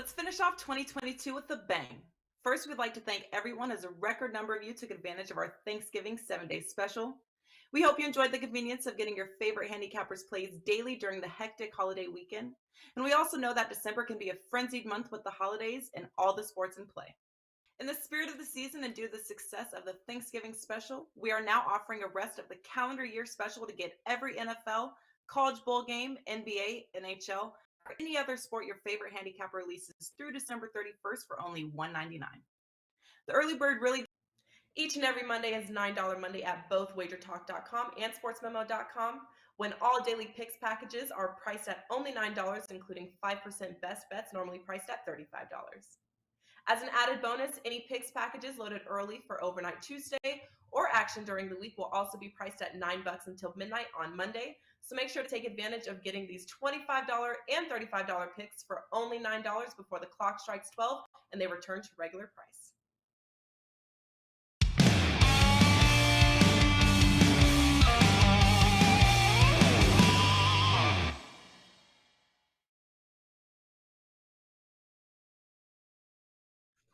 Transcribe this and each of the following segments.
Let's finish off 2022 with a bang. First, we'd like to thank everyone as a record number of you took advantage of our Thanksgiving 7-day special. We hope you enjoyed the convenience of getting your favorite handicappers plays daily during the hectic holiday weekend. And we also know that December can be a frenzied month with the holidays and all the sports in play. In the spirit of the season and due to the success of the Thanksgiving special, we are now offering a rest of the calendar year special to get every NFL, college bowl game, NBA, NHL, or any other sport your favorite handicapper releases through December 31st for only $1.99. The early bird really each and every Monday is $9 Monday at both WagerTalk.com and SportsMemo.com, when all daily picks packages are priced at only $9, including 5% best bets, normally priced at $35. As an added bonus, any picks packages loaded early for Overnight Tuesday or action during the week will also be priced at $9 until midnight on Monday. So make sure to take advantage of getting these $25 and $35 picks for only $9 before the clock strikes 12 and they return to regular price.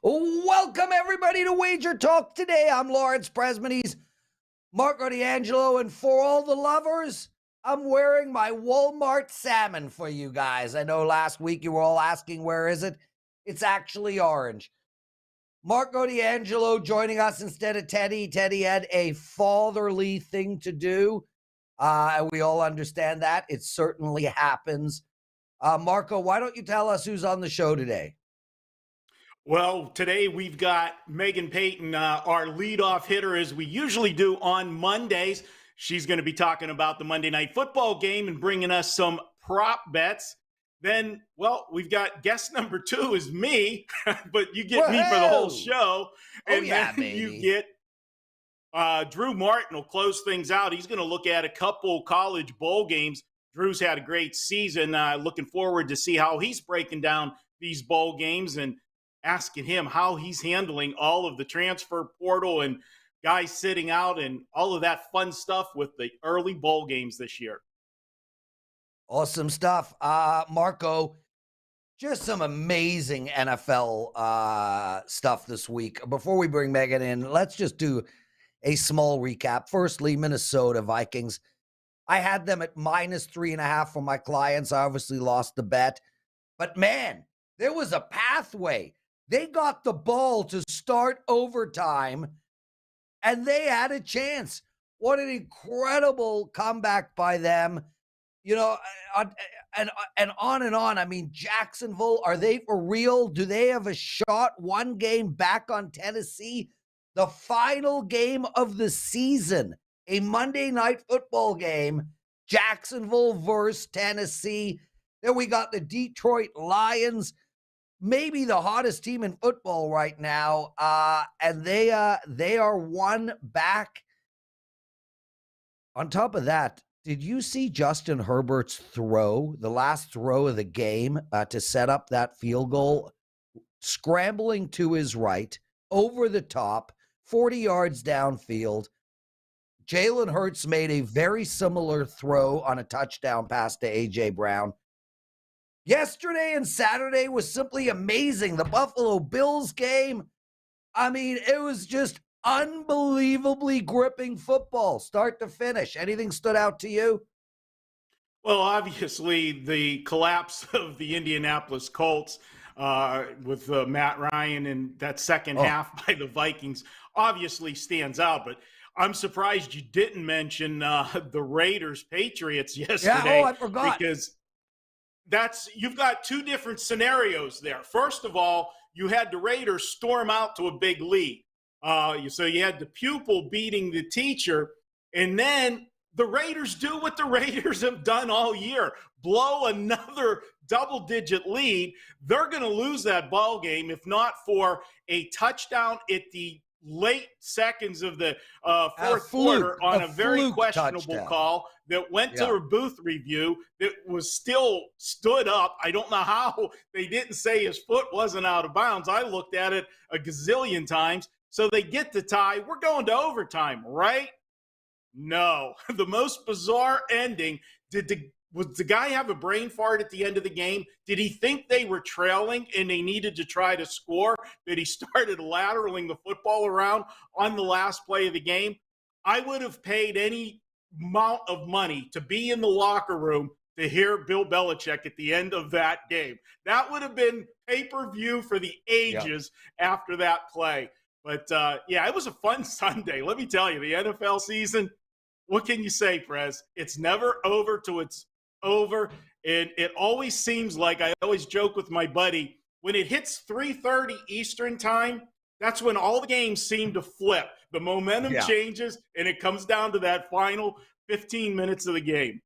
Welcome, everybody, to Wager Talk Today. I'm Lawrence Presman, Marco D'Angelo, and for all the lovers, I'm wearing my Walmart salmon for you guys. I know last week you were all asking, where is it? It's actually orange. Marco D'Angelo joining us instead of Teddy. Teddy had a fatherly thing to do, and we all understand that. It certainly happens. Marco, why don't you tell us who's on the show today? Well, today we've got Meghan Payton, our leadoff hitter, as we usually do on Mondays. She's going to be talking about the Monday Night Football game and bringing us some prop bets. Then, well, we've got guest number 2 is me, but you get me for the whole show. And then baby. You get Drew Martin will close things out. He's going to look at a couple college bowl games. Drew's had a great season. Looking forward to see how he's breaking down these bowl games and asking him how he's handling all of the transfer portal and guys sitting out and all of that fun stuff with the early bowl games this year. Awesome stuff. Marco, just some amazing NFL stuff this week. Before we bring Meghan in, let's just do a small recap. Firstly, Minnesota Vikings. I had them at -3.5 for my clients. I obviously lost the bet. But man, there was a pathway. They got the ball to start overtime, and they had a chance. What an incredible comeback by them. You know, and on and on. I mean, Jacksonville, are they for real? Do they have a shot? One game back on Tennessee. The final game of the season, a Monday Night Football game, Jacksonville versus Tennessee. Then we got the Detroit Lions, maybe the hottest team in football right now, and they are one back. On top of that, did you see Justin Herbert's throw, the last throw of the game, to set up that field goal? Scrambling to his right, over the top, 40 yards downfield. Jalen Hurts made a very similar throw on a touchdown pass to A.J. Brown. Yesterday and Saturday was simply amazing. The Buffalo Bills game, I mean, it was just unbelievably gripping football, start to finish. Anything stood out to you? Well, obviously, the collapse of the Indianapolis Colts with Matt Ryan and that second half by the Vikings obviously stands out. But I'm surprised you didn't mention the Raiders-Patriots yesterday. Yeah, I forgot. Because you've got two different scenarios there. First of all, you had the Raiders storm out to a big lead. So you had the pupil beating the teacher, and then the Raiders do what the Raiders have done all year, blow another double-digit lead. They're going to lose that ball game, if not for a touchdown at the late seconds of the fourth quarter on a very questionable touchdown call that went to a booth review that was still stood up. I don't know how they didn't say his foot wasn't out of bounds. I looked at it a gazillion times. So they get the tie. We're going to overtime, right? No. The most bizarre ending. Did the Was the guy have a brain fart at the end of the game? Did he think they were trailing and they needed to try to score, that he started lateraling the football around on the last play of the game? I would have paid any amount of money to be in the locker room to hear Bill Belichick at the end of that game. That would have been pay-per-view for the ages after that play. But, yeah, it was a fun Sunday. Let me tell you, the NFL season, what can you say, Prez? It's never over till it's over. And it always seems like, I always joke with my buddy, when it hits 3:30 Eastern time, that's when all the games seem to flip. The momentum changes, and it comes down to that final 15 minutes of the game.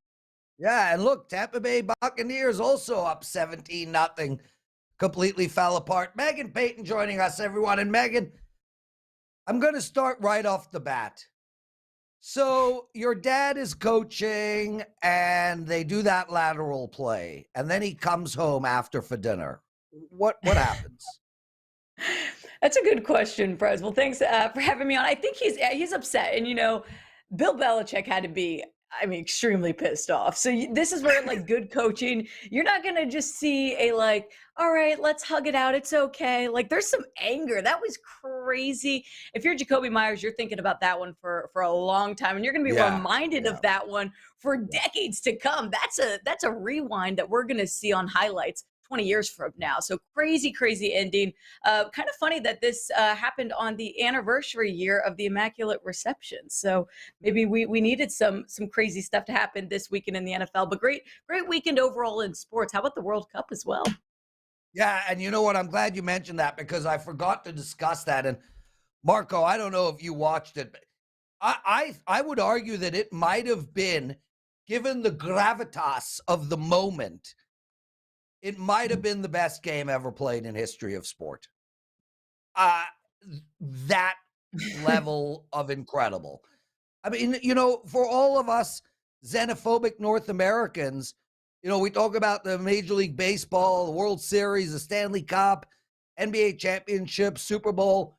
Yeah, and look, Tampa Bay Buccaneers also up 17-0, completely fell apart. Meghan Payton joining us, everyone. And Meghan, I'm going to start right off the bat. So your dad is coaching, and they do that lateral play, and then he comes home after for dinner. What happens? That's a good question, Prez. Well, thanks for having me on. I think he's upset, and Bill Belichick had to be, extremely pissed off. So this is where good coaching, you're not going to just see all right, let's hug it out. It's okay. There's some anger. That was crazy. If you're Jacoby Myers, you're thinking about that one for a long time, and you're going to be reminded of that one for decades to come. That's a rewind that we're going to see on highlights 20 years from now. So crazy ending. Kind of funny that this happened on the anniversary year of the Immaculate Reception. So maybe we needed some crazy stuff to happen this weekend in the NFL, but great weekend overall in sports. How about the World Cup as well? Yeah, and you know what? I'm glad you mentioned that, because I forgot to discuss that. And Marco, I don't know if you watched it, but I would argue that it might have been, given the gravitas of the moment, it might have been the best game ever played in history of sport. That level of incredible. For all of us xenophobic North Americans, we talk about the Major League Baseball, the World Series, the Stanley Cup, NBA Championship, Super Bowl.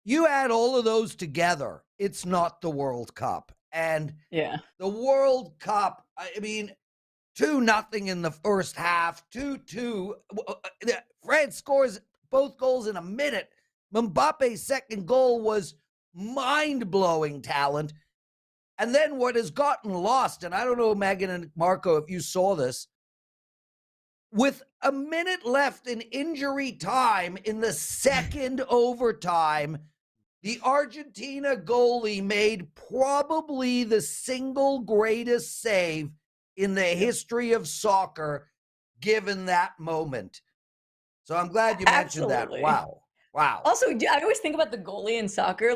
You add all of those together, it's not the World Cup. And the World Cup, 2-0 in the first half, 2-2. France scores both goals in a minute. Mbappe's second goal was mind-blowing talent. And then what has gotten lost, and I don't know, Meghan and Marco, if you saw this, with a minute left in injury time in the second overtime, the Argentina goalie made probably the single greatest save in the history of soccer, given that moment. So I'm glad you mentioned that. Wow. Also, I always think about the goalie in soccer,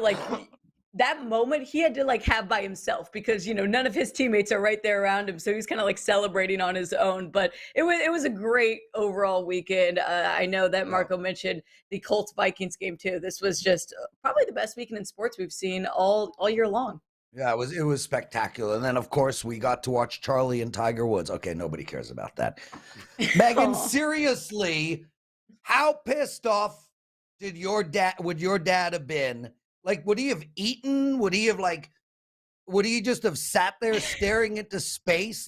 that moment he had to have by himself, because none of his teammates are right there around him, so he's kind of celebrating on his own. But it was a great overall weekend. I know that Marco mentioned the Colts Vikings game too. This was just probably the best weekend in sports we've seen all year long. Yeah, it was spectacular. And then, of course, we got to watch Charlie and Tiger Woods. Okay, nobody cares about that. Meghan, seriously, how pissed off would your dad have been? Would he have eaten? Would he just have sat there staring into space?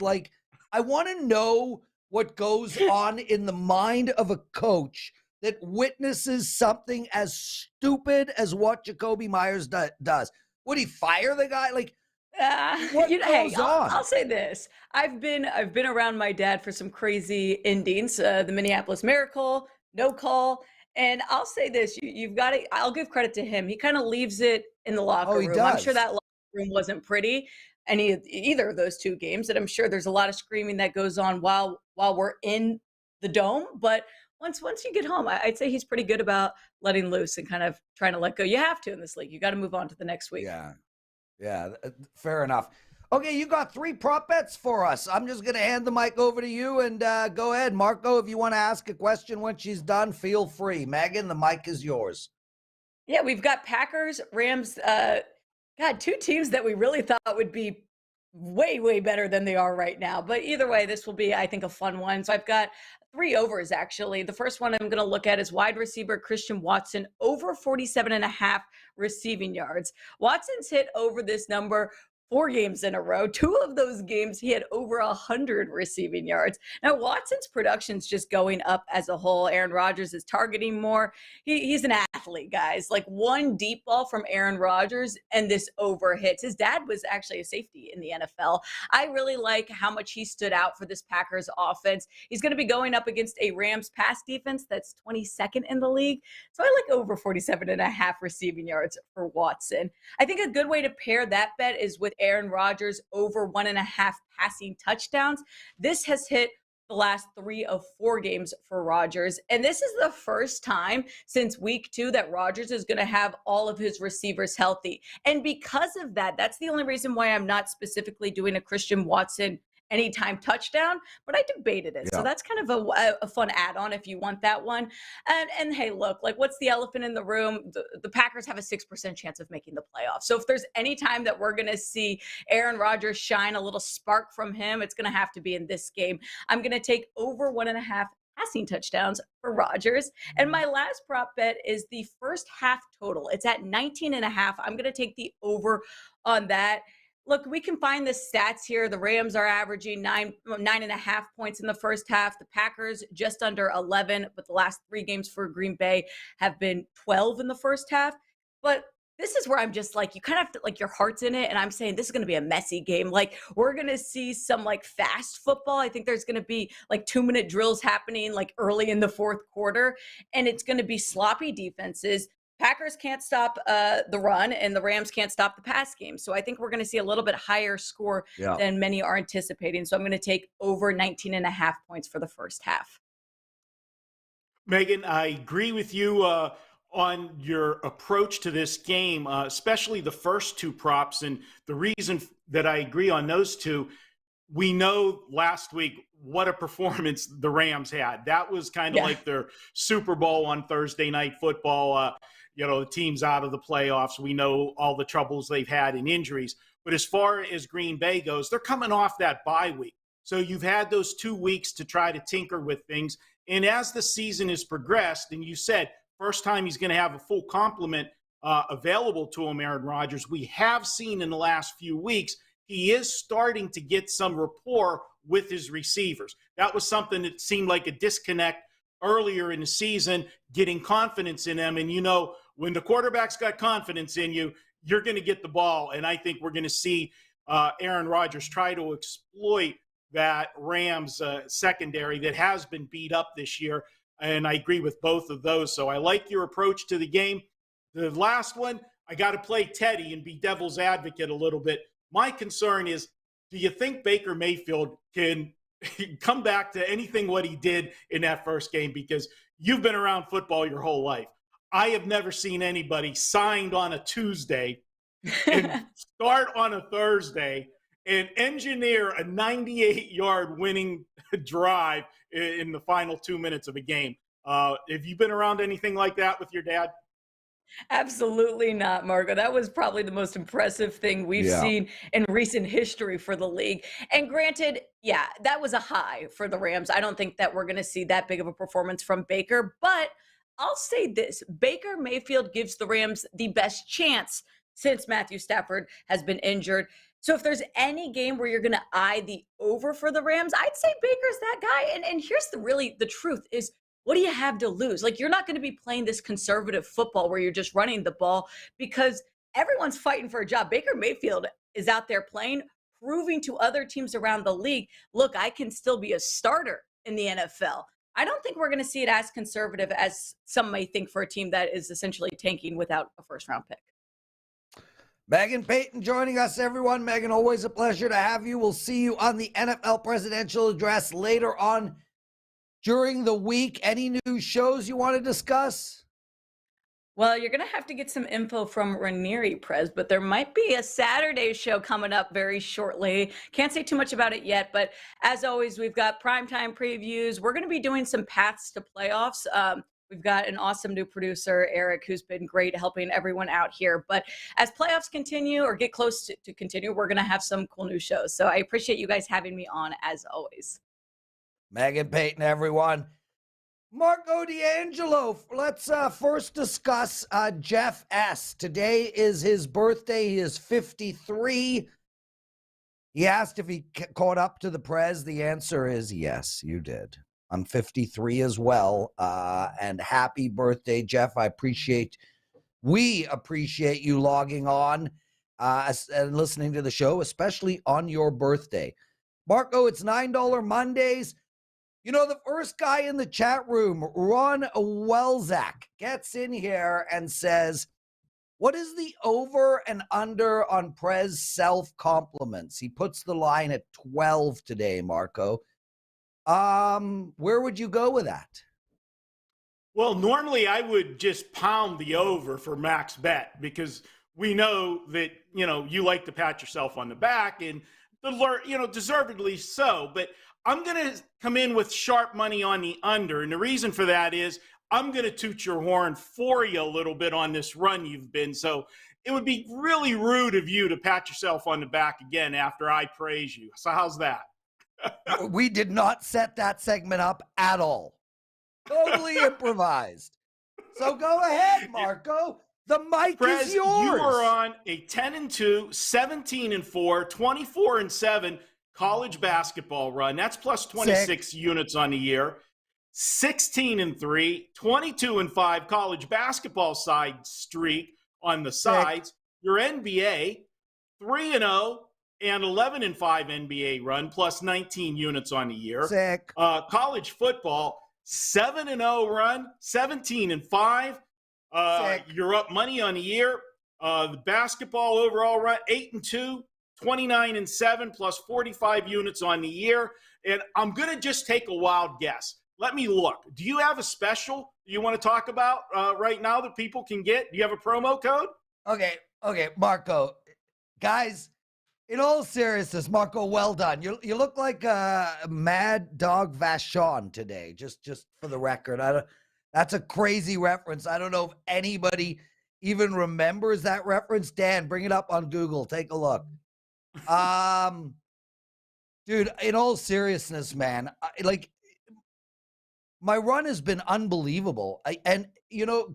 I want to know what goes on in the mind of a coach that witnesses something as stupid as what Jacoby Myers does. Would he fire the guy? What goes on? I'll say this. I've been around my dad for some crazy endings. The Minneapolis Miracle, no call. And I'll say this, you've got to, I'll give credit to him. He kind of leaves it in the locker room. Does. I'm sure that locker room wasn't pretty, either of those two games. And I'm sure there's a lot of screaming that goes on while we're in the dome. But once you get home, I'd say he's pretty good about letting loose and kind of trying to let go. You have to in this league. You got to move on to the next week. Yeah, fair enough. Okay, you got 3 prop bets for us. I'm just going to hand the mic over to you, and go ahead. Marco, if you want to ask a question when she's done, feel free. Meghan, the mic is yours. Yeah, we've got Packers, Rams, 2 teams that we really thought would be way better than they are right now. But either way, this will be, I think, a fun one. So I've got 3 overs, actually. The first one I'm going to look at is wide receiver Christian Watson, over 47.5 receiving yards. Watson's hit over this number 4 games in a row. 2 of those games, he had over 100 receiving yards. Now, Watson's production's just going up as a whole. Aaron Rodgers is targeting more. He's an athlete, guys. Like, one deep ball from Aaron Rodgers, and this over hits. His dad was actually a safety in the NFL. I really like how much he stood out for this Packers offense. He's going to be going up against a Rams pass defense that's 22nd in the league. So I like over 47.5 receiving yards for Watson. I think a good way to pair that bet is with Aaron Rodgers over 1.5 passing touchdowns. This has hit the last 3 of 4 games for Rodgers. And this is the first time since week 2 that Rodgers is going to have all of his receivers healthy. And because of that, that's the only reason why I'm not specifically doing a Christian Watson anytime touchdown, but I debated it. So that's kind of a fun add-on if you want that one. And hey, look, like, what's the elephant in the room? The Packers have a 6% chance of making the playoffs. So if there's any time that we're going to see Aaron Rodgers shine, a little spark from him, it's going to have to be in this game. I'm going to take over 1.5 passing touchdowns for Rodgers. And my last prop bet is the first half total. It's at 19.5. I'm going to take the over on that. Look, we can find the stats here. The Rams are averaging 9.5 points in the first half. The Packers just under 11, but the last 3 games for Green Bay have been 12 in the first half. But this is where I'm just like, you kind of have to, like, your heart's in it. And I'm saying this is going to be a messy game. Like, we're going to see some like fast football. I think there's going to be like 2-minute drills happening like early in the fourth quarter. And it's going to be sloppy defenses. Packers can't stop the run, and the Rams can't stop the pass game. So I think we're going to see a little bit higher score than many are anticipating. So I'm going to take over 19.5 points for the first half. Meghan, I agree with you on your approach to this game, especially the first 2 props. And the reason that I agree on those 2, we know last week what a performance the Rams had. That was kind of like their Super Bowl on Thursday Night Football. The team's out of the playoffs. We know all the troubles they've had in injuries. But as far as Green Bay goes, they're coming off that bye week. So you've had those 2 weeks to try to tinker with things. And as the season has progressed, and you said first time he's going to have a full complement available to him, Aaron Rodgers, we have seen in the last few weeks, he is starting to get some rapport with his receivers. That was something that seemed like a disconnect earlier in the season, getting confidence in them. And, when the quarterback's got confidence in you, you're going to get the ball. And I think we're going to see Aaron Rodgers try to exploit that Rams secondary that has been beat up this year. And I agree with both of those. So I like your approach to the game. The last one, I got to play Teddy and be devil's advocate a little bit. My concern is, do you think Baker Mayfield can come back to anything what he did in that first game? Because you've been around football your whole life. I have never seen anybody signed on a Tuesday and start on a Thursday and engineer a 98-yard winning drive in the final 2 minutes of a game. Have you been around anything like that with your dad? Absolutely not, Marco. That was probably the most impressive thing we've seen in recent history for the league. And granted, that was a high for the Rams. I don't think that we're going to see that big of a performance from Baker, but I'll say this: Baker Mayfield gives the Rams the best chance since Matthew Stafford has been injured. So if there's any game where you're going to eye the over for the Rams, I'd say Baker's that guy. And here's the truth is, what do you have to lose? Like, you're not going to be playing this conservative football where you're just running the ball, because everyone's fighting for a job. Baker Mayfield is out there playing, proving to other teams around the league, look, I can still be a starter in the NFL. I don't think we're going to see it as conservative as some may think for a team that is essentially tanking without a first-round pick. Meghan Payton joining us, everyone. Meghan, always a pleasure to have you. We'll see you on the NFL Presidential Address later on during the week. Any new shows you want to discuss? Well, you're going to have to get some info from Ranieri, Prez, but there might be a Saturday show coming up very shortly. Can't say too much about it yet, but as always, we've got primetime previews. We're going to be doing some paths to playoffs. We've got an awesome new producer, Eric, who's been great helping everyone out here. But as playoffs continue or get close to continue, we're going to have some cool new shows. So I appreciate you guys having me on, as always. Meghan Payton, everyone. Marco D'Angelo, let's first discuss Jeff S. Today is his birthday. He is 53. He asked if he caught up to the Prez. The answer is yes, you did. I'm 53 as well. And happy birthday, Jeff. We appreciate you logging on and listening to the show, especially on your birthday. Marco, it's $9 Mondays. You know, the first guy in the chat room, Ron Welzak, gets in here and says, what is the over and under on Prez self-compliments? He puts the line at 12 today, Marco. Where would you go with that? Well, normally I would just pound the over for max bet because we know that, you like to pat yourself on the back and, deservedly so. But I'm going to come in with sharp money on the under. And the reason for that is I'm going to toot your horn for you a little bit on this run you've been. So it would be really rude of you to pat yourself on the back again after I praise you. So how's that? We did not set that segment up at all. Totally improvised. So go ahead, Marco. The mic Prez, is yours. You are on a 10-2, 17-4, 24-7 college basketball run. That's plus 26 units on the year. 16-3, 22-5 college basketball side streak on the sides. Your NBA 3-0 and 11-5 NBA run plus 19 units on the year. Sick. College football 7-0 run, 17-5. You're up money on the year. The basketball overall run 8-2, 29-7 plus 45 units on the year. And I'm going to just take a wild guess. Let me look. Do you have a special you want to talk about right now that people can get? Do you have a promo code? Okay, Marco. Guys, in all seriousness, Marco, well done. You look like Mad Dog Vachon today, just for the record. That's a crazy reference. I don't know if anybody even remembers that reference. Dan, bring it up on Google. Take a look. Dude, in all seriousness, man, my run has been unbelievable.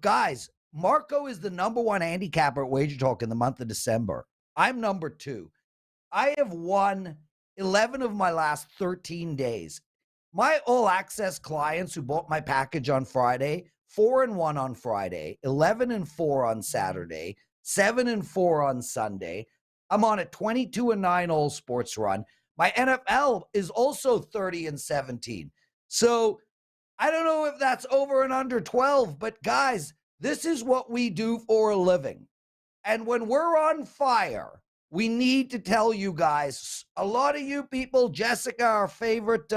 Guys, Marco is the #1 handicapper at WagerTalk in the month of December. I'm number 2. I have won 11 of my last 13 days. My all-access clients who bought my package on Friday, 4-1 on Friday, 11-4 on Saturday, 7-4 on Sunday. I'm on a 22-9 all sports run. My NFL is also 30-17. So I don't know if that's over and under 12, but guys, this is what we do for a living. And when we're on fire, we need to tell you guys, a lot of you people, Jessica, our favorite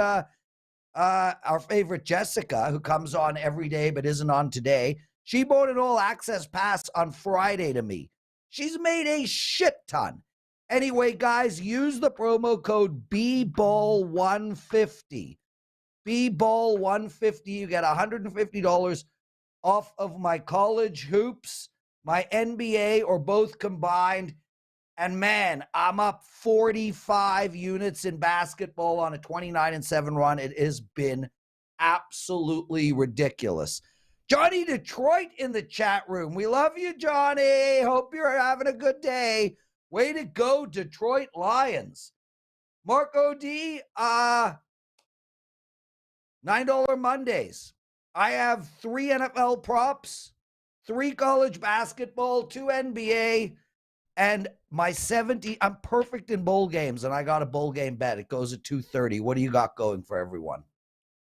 Jessica, who comes on every day but isn't on today, she bought an all-access pass on Friday to me. She's made a shit ton. Anyway, guys, use the promo code BBALL150. BBALL150. You get $150 off of my college hoops, my NBA, or both combined. And man, I'm up 45 units in basketball on a 29-7 run. It has been absolutely ridiculous. Johnny Detroit in the chat room. We love you, Johnny. Hope you're having a good day. Way to go, Detroit Lions. Marco D, $9 Mondays. I have 3 NFL props, 3 college basketball, 2 NBA, and my 70. I'm perfect in bowl games, and I got a bowl game bet. It goes at 2:30. What do you got going for everyone?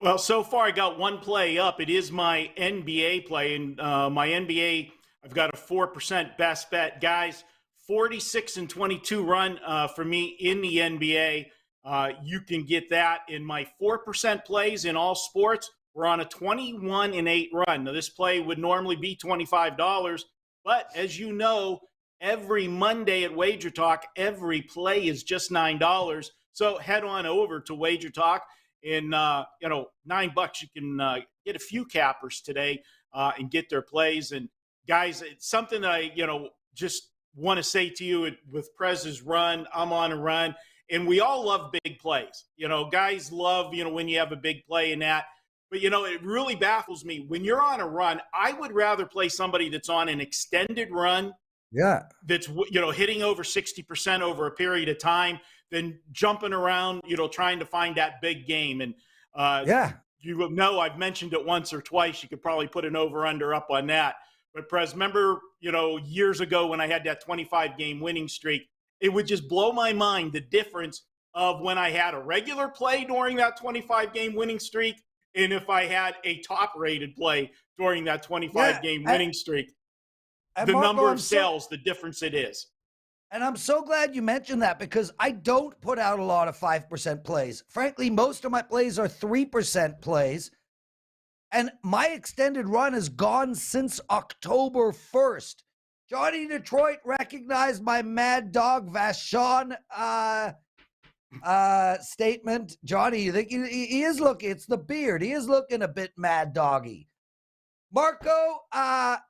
Well, so far I got one play up. It is my NBA play, and my NBA, I've got a 4% best bet. Guys, 46-22 run for me in the NBA. You can get that in my 4% plays in all sports. We're on a 21-8 run. Now, this play would normally be $25, but as you know, every Monday at WagerTalk, every play is just $9. So head on over to WagerTalk. In $9, you can get a few cappers today and get their plays. And guys, it's something that I just want to say to you with Prez's run. I'm on a run, and we all love big plays. Guys love when you have a big play in that. But it really baffles me when you're on a run. I would rather play somebody that's on an extended run. Yeah, that's hitting over 60% over a period of time than jumping around, trying to find that big game. And Yeah. you know, I've mentioned it once or twice. You could probably put an over-under up on that. But Prez, remember, years ago when I had that 25-game winning streak, it would just blow my mind the difference of when I had a regular play during that 25-game winning streak and if I had a top-rated play during that 25-game winning streak. The Marco, number of sales, the difference it is. And I'm so glad you mentioned that because I don't put out a lot of 5% plays. Frankly, most of my plays are 3% plays. And my extended run has gone since October 1st. Johnny Detroit recognized my Mad Dog Vachon statement. Johnny, you think he is looking, it's the beard. He is looking a bit mad doggy. Marco,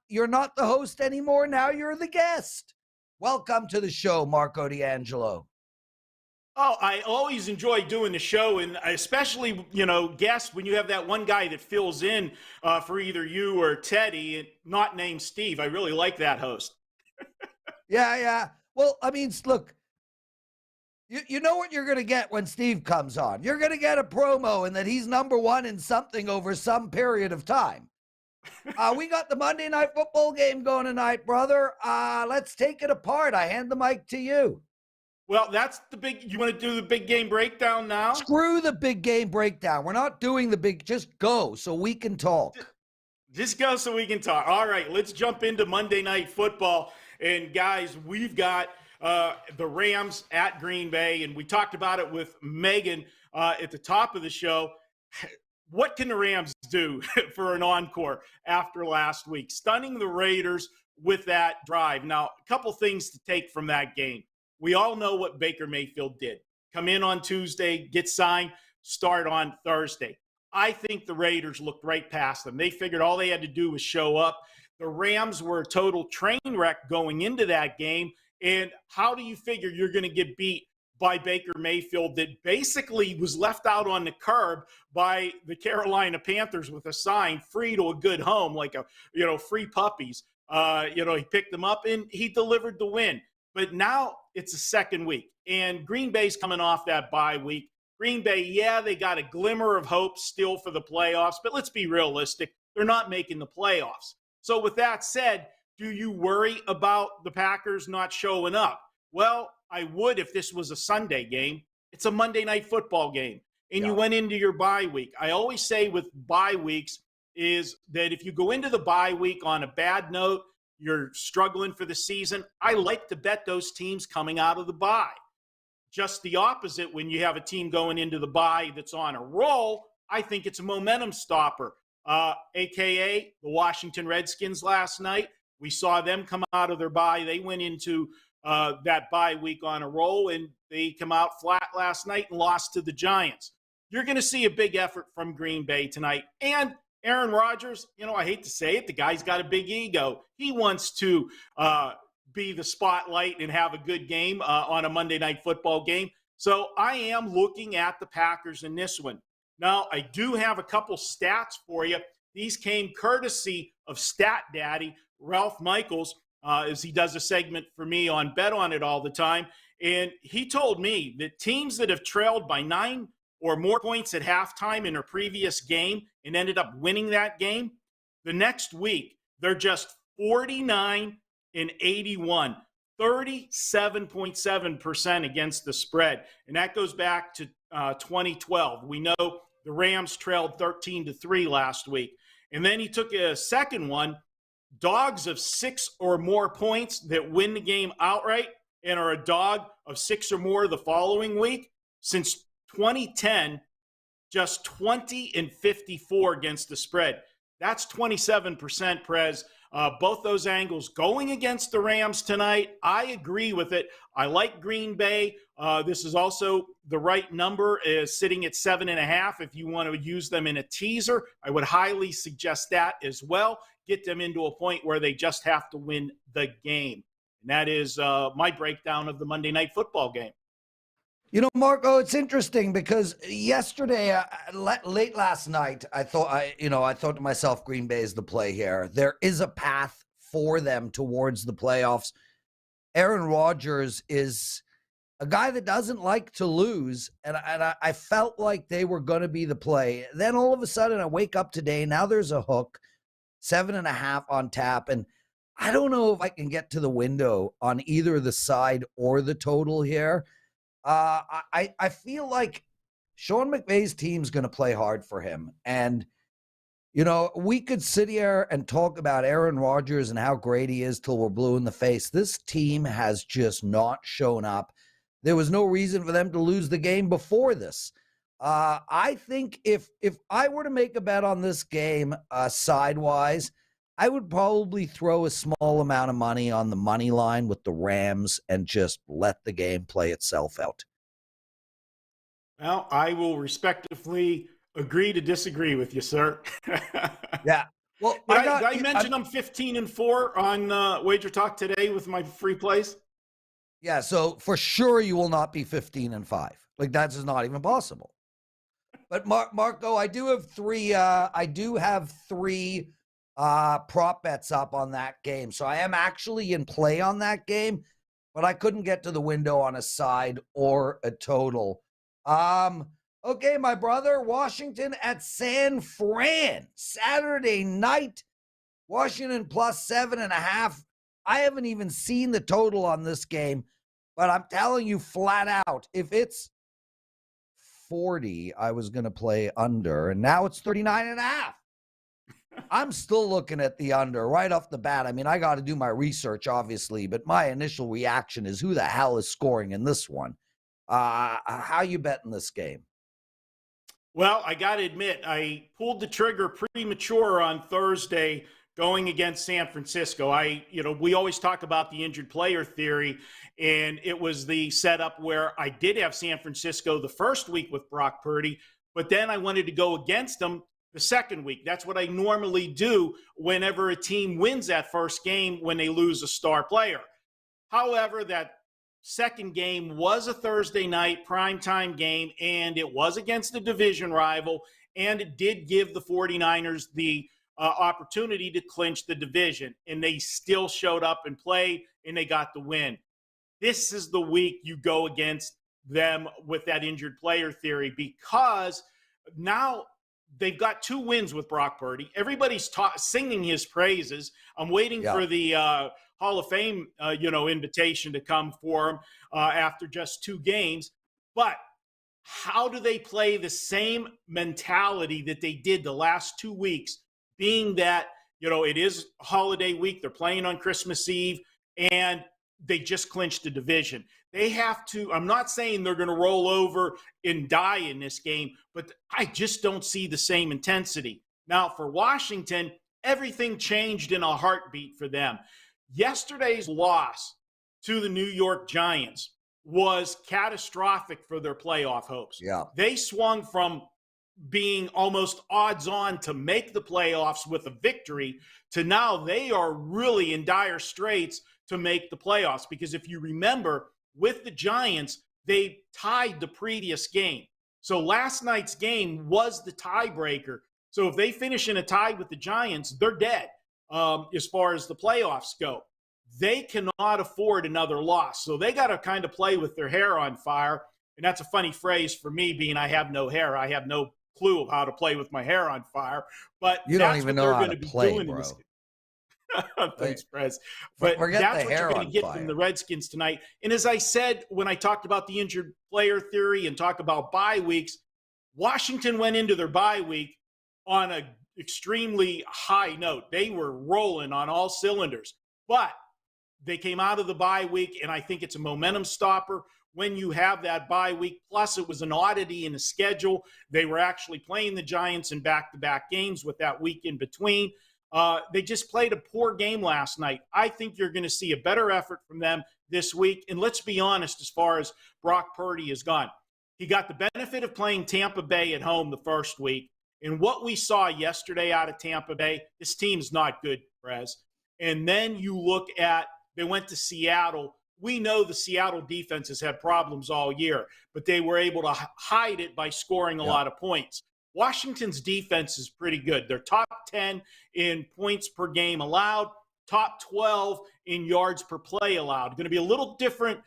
you're not the host anymore. Now you're the guest. Welcome to the show, Marco D'Angelo. Oh, I always enjoy doing the show, and especially, guests, when you have that one guy that fills in for either you or Teddy, and not named Steve. I really like that host. Yeah. Well, I mean, look, you know what you're going to get when Steve comes on. You're going to get a promo and that he's number one in something over some period of time. We got the Monday Night Football game going tonight, brother. Let's take it apart. I hand the mic to you. Well, that's you want to do the big game breakdown now? Screw the big game breakdown. We're not doing the big, just go so we can talk. Just go so we can talk. All right, let's jump into Monday Night Football. And guys, we've got the Rams at Green Bay, and we talked about it with Meghan at the top of the show. What can the Rams do for an encore after last week? Stunning the Raiders with that drive. Now, a couple things to take from that game. We all know what Baker Mayfield did. Come in on Tuesday, get signed, start on Thursday. I think the Raiders looked right past them. They figured all they had to do was show up. The Rams were a total train wreck going into that game. And how do you figure you're going to get beat by Baker Mayfield that basically was left out on the curb by the Carolina Panthers with a sign, free to a good home, like free puppies. He picked them up and he delivered the win. But now it's the second week, and Green Bay's coming off that bye week. Green Bay, yeah, they got a glimmer of hope still for the playoffs, but let's be realistic. They're not making the playoffs. So with that said, do you worry about the Packers not showing up? Well, I would if this was a Sunday game. It's a Monday Night Football game, and you went into your bye week. I always say with bye weeks is that if you go into the bye week on a bad note, you're struggling for the season, I like to bet those teams coming out of the bye. Just the opposite when you have a team going into the bye that's on a roll, I think it's a momentum stopper, a.k.a. the Washington Redskins last night. We saw them come out of their bye. They went into that bye week on a roll, and they come out flat last night and lost to the Giants. You're going to see a big effort from Green Bay tonight. And Aaron Rodgers, I hate to say it, the guy's got a big ego. He wants to be the spotlight and have a good game on a Monday Night Football game. So I am looking at the Packers in this one. Now, I do have a couple stats for you. These came courtesy of Stat Daddy, Ralph Michaels, as he does a segment for me on Bet On It all the time. And he told me that teams that have trailed by 9 or more points at halftime in a previous game and ended up winning that game, the next week, they're just 49 and 81, 37.7% against the spread. And that goes back to 2012. We know the Rams trailed 13-3 last week. And then he took a second one, dogs of 6 or more points that win the game outright and are a dog of 6 or more the following week. Since 2010, just 20 and 54 against the spread. That's 27%, Prez. Both those angles going against the Rams tonight. I agree with it. I like Green Bay. This is also the right number, is sitting at 7.5. If you want to use them in a teaser, I would highly suggest that as well. Get them into a point where they just have to win the game. And that is my breakdown of the Monday Night Football game. Marco, it's interesting because yesterday, late last night, I thought to myself, Green Bay is the play here. There is a path for them towards the playoffs. Aaron Rodgers is a guy that doesn't like to lose, and I felt like they were going to be the play. Then all of a sudden I wake up today, now there's a hook, 7.5 on tap, and I don't know if I can get to the window on either the side or the total here. I feel like Sean McVay's team's going to play hard for him. And, you know, we could sit here and talk about Aaron Rodgers and how great he is till we're blue in the face. This team has just not shown up. There was no reason for them to lose the game before this. I think if I were to make a bet on this game sidewise, I would probably throw a small amount of money on the money line with the Rams and just let the game play itself out. Well, I will respectfully agree to disagree with you, sir. Yeah. Well, did I mention I'm 15-4 on WagerTalk Today with my free plays? Yeah, so for sure you will not be 15-5. Like, that's just not even possible. But Marco, I do have three prop bets up on that game. So I am actually in play on that game, but I couldn't get to the window on a side or a total. Okay, my brother, Washington at San Fran, Saturday night, Washington plus 7.5. I haven't even seen the total on this game, but I'm telling you flat out, if it's 40, I was going to play under, and now it's 39.5. I'm still looking at the under right off the bat. I mean, I got to do my research, obviously, but my initial reaction is who the hell is scoring in this one? How you betting this game? Well, I got to admit, I pulled the trigger premature on Thursday going against San Francisco. We always talk about the injured player theory, and it was the setup where I did have San Francisco the first week with Brock Purdy, but then I wanted to go against them the second week. That's what I normally do whenever a team wins that first game when they lose a star player. However, that second game was a Thursday night primetime game, and it was against a division rival, and it did give the 49ers the opportunity to clinch the division, and they still showed up and played, and they got the win. This is the week you go against them with that injured player theory, because now they've got 2 wins with Brock Purdy. Everybody's singing his praises. I'm waiting for the Hall of Fame, invitation to come for him after just 2 games. But how do they play the same mentality that they did the last 2 weeks, being that, it is holiday week, they're playing on Christmas Eve, and they just clinched the division. They have to, I'm not saying they're going to roll over and die in this game, but I just don't see the same intensity. Now, for Washington, everything changed in a heartbeat for them. Yesterday's loss to the New York Giants was catastrophic for their playoff hopes. Yeah. They swung from being almost odds on to make the playoffs with a victory to now they are really in dire straits to make the playoffs. Because if you remember, with the Giants, they tied the previous game. So last night's game was the tiebreaker. So if they finish in a tie with the Giants, they're dead as far as the playoffs go. They cannot afford another loss. So they got to kind of play with their hair on fire. And that's a funny phrase for me, being I have no hair. I have no clue of how to play with my hair on fire. But you don't even know how to play, bro. Thanks, Prez. But that's what you're going to get fire from the Redskins tonight. And as I said, when I talked about the injured player theory and talk about bye weeks, Washington went into their bye week on an extremely high note. They were rolling on all cylinders. But they came out of the bye week, and I think it's a momentum stopper when you have that bye week. Plus, it was an oddity in the schedule. They were actually playing the Giants in back-to-back games with that week in between. They just played a poor game last night. I think you're going to see a better effort from them this week. And let's be honest, as far as Brock Purdy is gone, he got the benefit of playing Tampa Bay at home the first week. And what we saw yesterday out of Tampa Bay, this team's not good, Prez. And then you look at, they went to Seattle. We know the Seattle defense has had problems all year, but they were able to hide it by scoring a lot of points. Washington's defense is pretty good. They're top 10 in points per game allowed, top 12 in yards per play allowed. Going to be a little different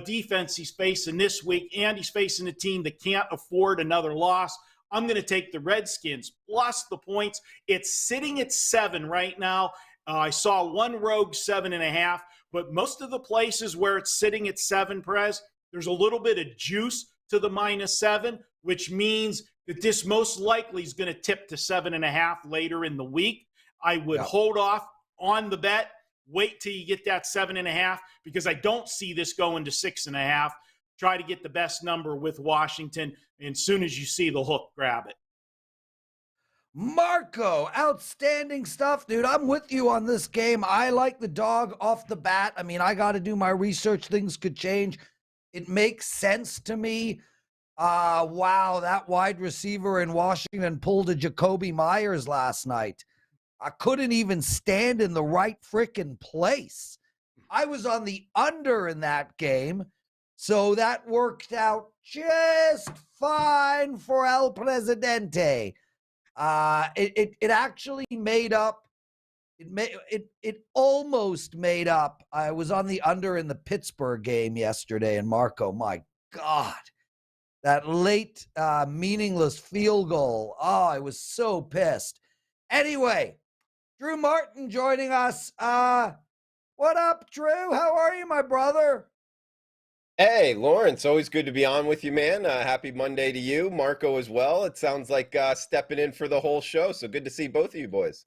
defense he's facing this week, and he's facing a team that can't afford another loss. I'm going to take the Redskins plus the points. It's sitting at 7 right now. I saw one rogue 7.5, but most of the places where it's sitting at 7, Prez, there's a little bit of juice to the -7, which means that this most likely is going to tip to 7.5 later in the week. I would hold off on the bet. Wait till you get that 7.5, because I don't see this going to 6.5. Try to get the best number with Washington, and as soon as you see the hook, grab it. Marco, outstanding stuff, dude. I'm with you on this game. I like the dog off the bat. I mean, I got to do my research. Things could change. It makes sense to me. Wow, that wide receiver in Washington pulled a Jacoby Myers last night. I couldn't even stand in the right frickin' place. I was on the under in that game, so that worked out just fine for El Presidente. It actually made up. It almost made up. I was on the under in the Pittsburgh game yesterday, and Marco, my God, that late meaningless field goal. Oh, I was so pissed. Anyway, Drew Martin joining us. What up, Drew? How are you, my brother? Hey, Lawrence, always good to be on with you, man. Happy Monday to you. Marco as well. It sounds like stepping in for the whole show, so good to see both of you boys.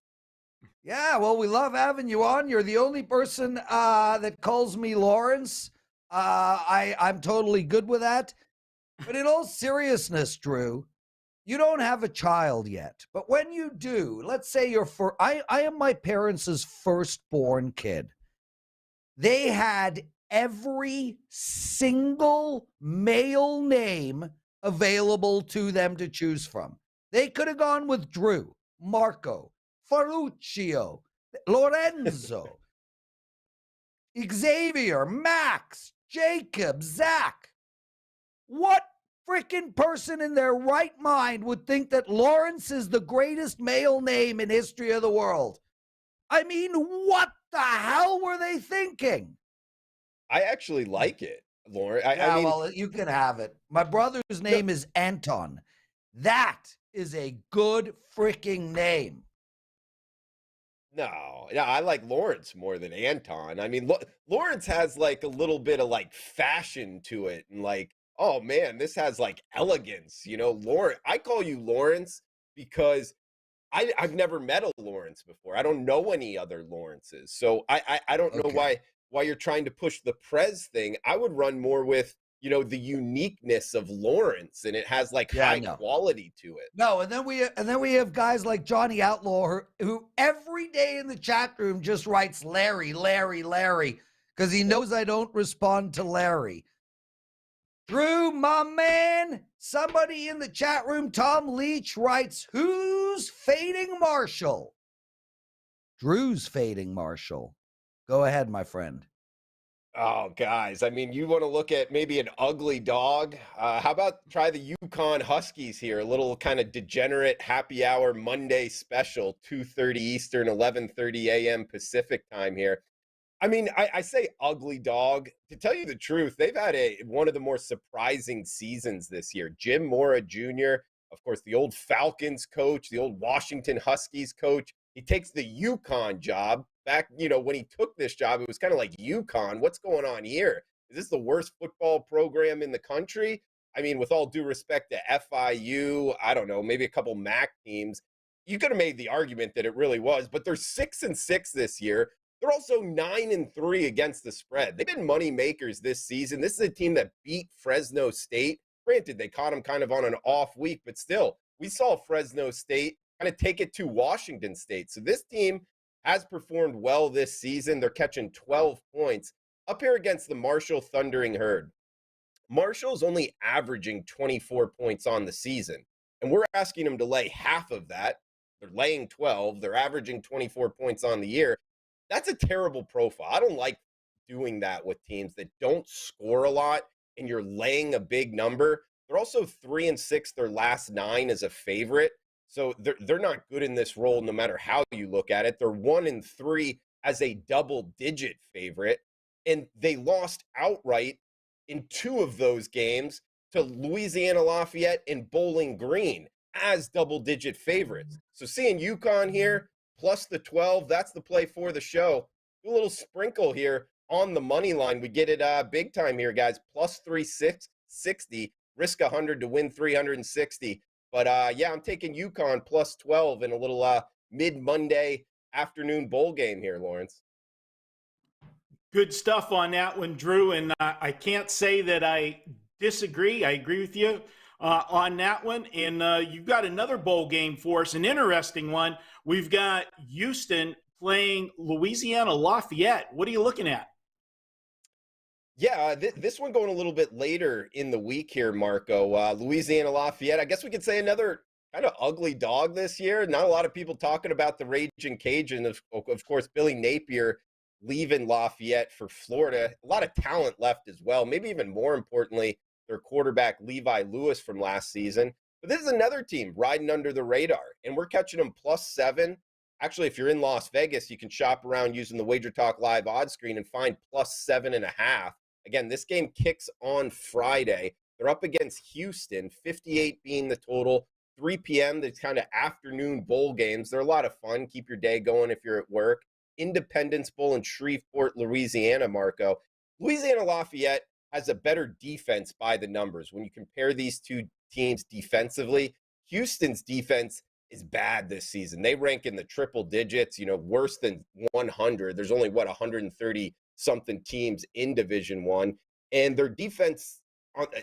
Yeah, well, we love having you on. You're the only person that calls me Lawrence. I'm totally good with that. But in all seriousness, Drew, you don't have a child yet. But when you do, let's say I am my parents' firstborn kid. They had every single male name available to them to choose from. They could have gone with Drew, Marco, Ferruccio, Lorenzo, Xavier, Max, Jacob, Zach. What freaking person in their right mind would think that Lawrence is the greatest male name in history of the world? I mean, what the hell were they thinking? I actually like it, Lawrence. I mean, well, you can have it. My brother's name is Anton. That is a good freaking name. No, I like Lawrence more than Anton. I mean, Lawrence has like a little bit of like fashion to it, and like, oh man, this has like elegance, Lawrence. I call you Lawrence because I've never met a Lawrence before. I don't know any other Lawrences. So I don't know why you're trying to push the Prez thing. I would run more with, the uniqueness of Lawrence, and it has like high quality to it. No, and then we have guys like Johnny Outlaw who every day in the chat room just writes Larry, Larry, Larry, because he knows I don't respond to Larry. Drew, my man, somebody in the chat room, Tom Leach, writes, who's fading Marshall? Drew's fading Marshall. Go ahead, my friend. Oh, guys, I mean, you want to look at maybe an ugly dog? How about try the Yukon Huskies here? A little kind of degenerate happy hour Monday special, 2:30 Eastern, 11:30 a.m. Pacific time here. I mean, I say ugly dog. To tell you the truth, they've had one of the more surprising seasons this year. Jim Mora Jr., of course, the old Falcons coach, the old Washington Huskies coach. He takes the Yukon job. Back, when he took this job, it was kind of like, Yukon, what's going on here? Is this the worst football program in the country? I mean, with all due respect to FIU, I don't know, maybe a couple MAC teams. You could have made the argument that it really was, but they're 6-6 this year. They're also 9-3 against the spread. They've been money makers this season. This is a team that beat Fresno State. Granted, they caught them kind of on an off week, but still, we saw Fresno State kind of take it to Washington State. So this team has performed well this season. They're catching 12 points up here against the Marshall Thundering Herd. Marshall's only averaging 24 points on the season, and we're asking them to lay half of that. They're laying 12. They're averaging 24 points on the year. That's a terrible profile. I don't like doing that with teams that don't score a lot and you're laying a big number. They're also 3-6 their last 9 as a favorite. So they're not good in this role no matter how you look at it. They're 1-3 as a double-digit favorite, and they lost outright in 2 of those games to Louisiana Lafayette and Bowling Green as double-digit favorites. So seeing UConn here, plus the 12, that's the play for the show. Do a little sprinkle here on the money line. We get it big time here, guys. Plus 360, risk 100 to win 360. But yeah, I'm taking UConn plus 12 in a little mid-Monday afternoon bowl game here, Lawrence. Good stuff on that one, Drew. And I can't say that I disagree. I agree with you on that one. And you've got another bowl game for us, an interesting one. We've got Houston playing Louisiana Lafayette. What are you looking at? Yeah, this one going a little bit later in the week here, Marco. Louisiana Lafayette, I guess we could say another kind of ugly dog this year. Not a lot of people talking about the Raging Cajun. Of course, Billy Napier leaving Lafayette for Florida. A lot of talent left as well. Maybe even more importantly, their quarterback Levi Lewis from last season. But this is another team riding under the radar, and we're catching them plus 7. Actually, if you're in Las Vegas, you can shop around using the WagerTalk Live odds screen and find plus 7.5. Again, this game kicks on Friday. They're up against Houston, 58 being the total. 3 p.m., the kind of afternoon bowl games. They're a lot of fun. Keep your day going if you're at work. Independence Bowl in Shreveport, Louisiana, Marco. Louisiana Lafayette has a better defense by the numbers. When you compare these two teams defensively, Houston's defense is bad this season. They rank in the triple digits, worse than 100. There's only, 130-something teams in Division I. And their defense,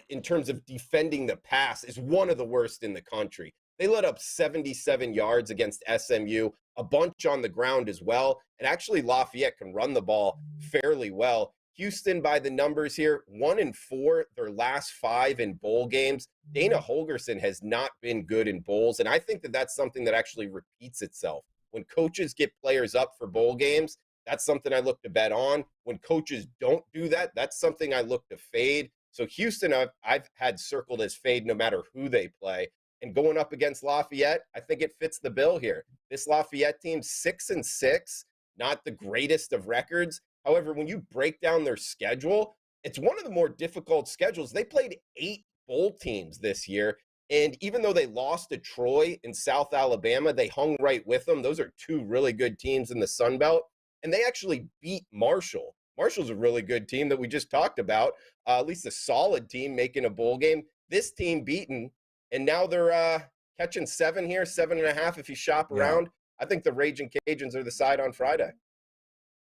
in terms of defending the pass, is one of the worst in the country. They let up 77 yards against SMU, a bunch on the ground as well. And actually, Lafayette can run the ball fairly well. Houston, by the numbers here, 1-4, their last 5 in bowl games. Dana Holgerson has not been good in bowls, and I think that that's something that actually repeats itself. When coaches get players up for bowl games, that's something I look to bet on. When coaches don't do that, that's something I look to fade. So Houston, I've had circled as fade no matter who they play. And going up against Lafayette, I think it fits the bill here. This Lafayette team, 6-6, not the greatest of records. However, when you break down their schedule, it's one of the more difficult schedules. They played 8 bowl teams this year, and even though they lost to Troy in South Alabama, they hung right with them. Those are 2 really good teams in the Sun Belt, and they actually beat Marshall. Marshall's a really good team that we just talked about, at least a solid team making a bowl game. This team beaten, and now they're catching 7 here, 7.5 if you shop around. I think the Raging Cajuns are the side on Friday.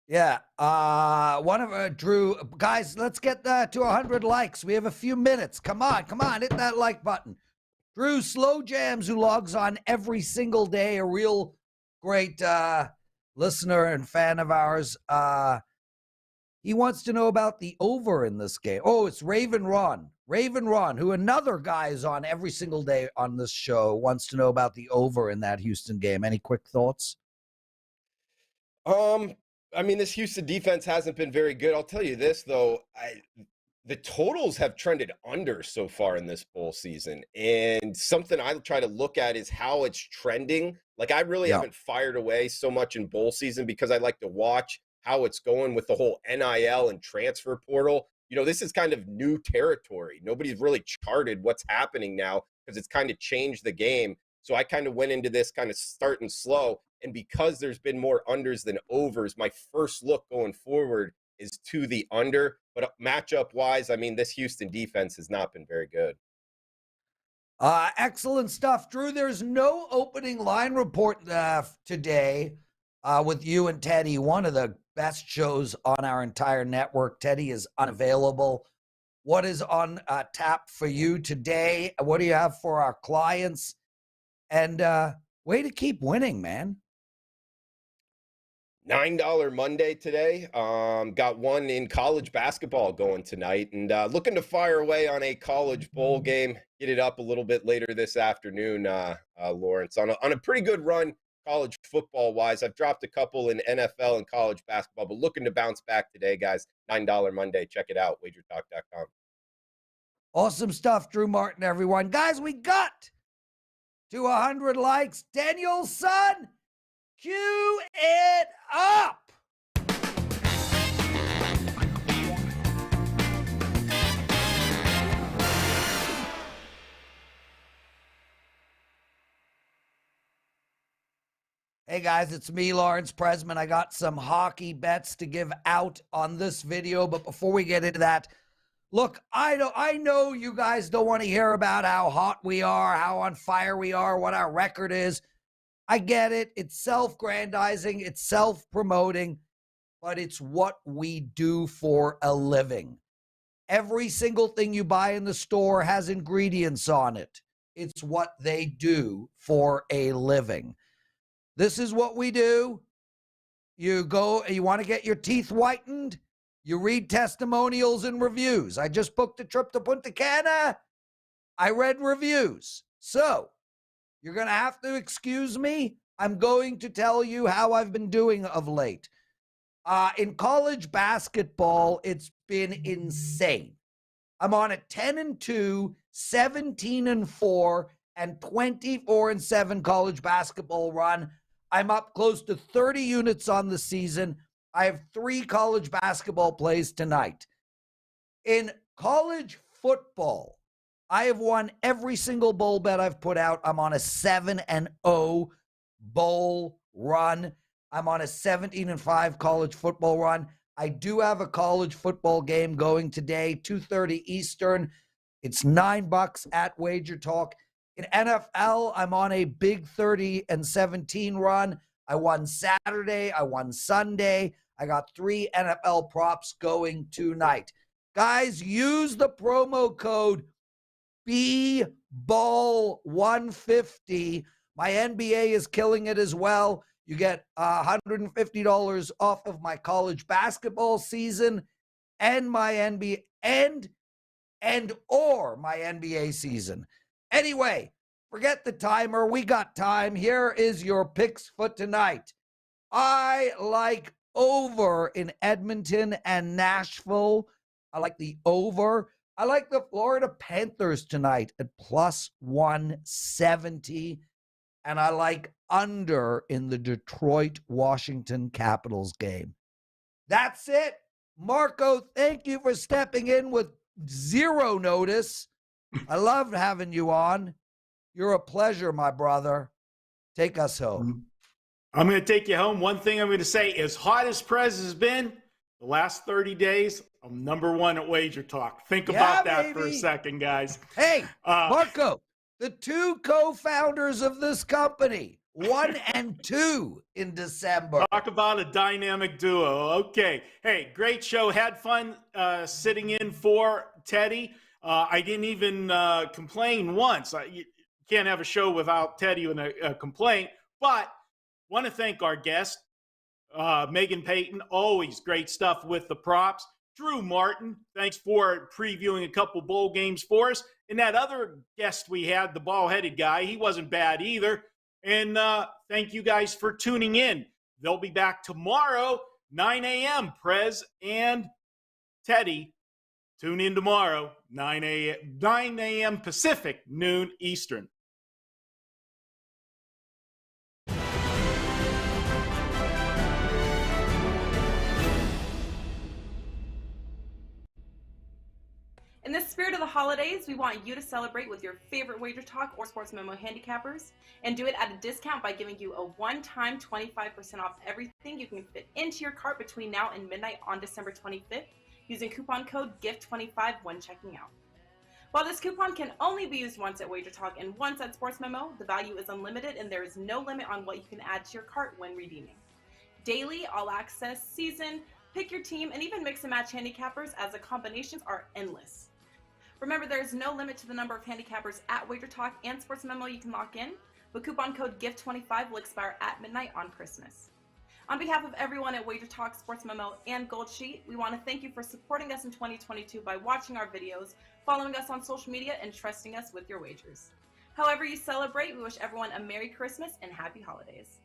Yeah. Drew, guys, let's get to 100 likes. We have a few minutes. Come on, hit that like button. Drew Slow Jams, who logs on every single day, a real great listener and fan of ours. He wants to know about the over in this game. Oh, it's Raven Ron, who another guy is on every single day on this show, wants to know about the over in that Houston game. Any quick thoughts? I mean, this Houston defense hasn't been very good. I'll tell you this, though. The totals have trended under so far in this bowl season. And something I try to look at is how it's trending. Like, I really haven't fired away so much in bowl season because I like to watch how it's going with the whole NIL and transfer portal. This is kind of new territory. Nobody's really charted what's happening now because it's kind of changed the game. So I kind of went into this kind of starting slow. And because there's been more unders than overs, my first look going forward is to the under. But matchup-wise, I mean, this Houston defense has not been very good. Excellent stuff, Drew. There's no opening line report today with you and Teddy, one of the best shows on our entire network. Teddy is unavailable. What is on tap for you today? What do you have for our clients? And way to keep winning, man. $9 Monday today. Got one in college basketball going tonight, and looking to fire away on a college bowl game. Get it up a little bit later this afternoon, Lawrence. On a pretty good run college football wise. I've dropped a couple in NFL and college basketball, but looking to bounce back today, guys. $9 Monday. Check it out. WagerTalk.com. Awesome stuff, Drew Martin, everyone. Guys, we got to 100 likes. Daniel's son, cue it up. Hey guys, it's me, Lawrence Presman. I got some hockey bets to give out on this video, but before we get into that, look, I know you guys don't want to hear about how hot we are, how on fire we are, what our record is. I get it. It's self-grandizing, it's self-promoting, but it's what we do for a living. Every single thing you buy in the store has ingredients on it. It's what they do for a living. This is what we do. You want to get your teeth whitened? You read testimonials and reviews. I just booked a trip to Punta Cana. I read reviews. So you're going to have to excuse me. I'm going to tell you how I've been doing of late. In college basketball, it's been insane. I'm on a 10-2, 17-4, and 24-7 college basketball run. I'm up close to 30 units on the season. I have 3 college basketball plays tonight. In college football, I have won every single bowl bet I've put out. I'm on a 7-0 bowl run. I'm on a 17-5 college football run. I do have a college football game going today, 2:30 Eastern. It's $9 at WagerTalk. In NFL, I'm on a big 30-17 run. I won Saturday. I won Sunday. I got 3 NFL props going tonight. Guys, use the promo code BBALL150. My NBA is killing it as well. You get $150 off of my college basketball season and my NBA or my NBA season. Anyway, forget the timer. We got time. Here is your picks for tonight. I like over in Edmonton and Nashville. I like the over. I like the Florida Panthers tonight at plus 170. And I like under in the Detroit-Washington Capitals game. That's it. Marco, thank you for stepping in with 0 notice. I love having you on. You're a pleasure, my brother. Take us home. I'm going to take you home. One thing I'm going to say, as hot as Prez has been, the last 30 days, I'm #1 at WagerTalk. Think about that for a second, guys. Hey, Marco, the 2 co-founders of this company, 1 and 2 in December. Talk about a dynamic duo. Okay. Hey, great show. Had fun sitting in for Teddy. I didn't even complain once. You can't have a show without Teddy and a complaint. But want to thank our guest, Meghan Payton. Always great stuff with the props. Drew Martin, thanks for previewing a couple bowl games for us. And that other guest we had, the ball-headed guy, he wasn't bad either. And thank you guys for tuning in. They'll be back tomorrow, 9 a.m. Prez and Teddy. Tune in tomorrow, 9 a.m. Pacific, noon Eastern. In the spirit of the holidays, we want you to celebrate with your favorite WagerTalk or Sports Memo handicappers and do it at a discount by giving you a one-time 25% off everything you can fit into your cart between now and midnight on December 25th using coupon code GIFT25 when checking out. While this coupon can only be used once at WagerTalk and once at Sports Memo, the value is unlimited and there is no limit on what you can add to your cart when redeeming. Daily, all access, season, pick your team, and even mix and match handicappers as the combinations are endless. Remember, there is no limit to the number of handicappers at WagerTalk and Sports Memo you can lock in, but coupon code GIFT25 will expire at midnight on Christmas. On behalf of everyone at WagerTalk, Sports Memo, and Gold Sheet, we want to thank you for supporting us in 2022 by watching our videos, following us on social media, and trusting us with your wagers. However you celebrate, we wish everyone a Merry Christmas and Happy Holidays.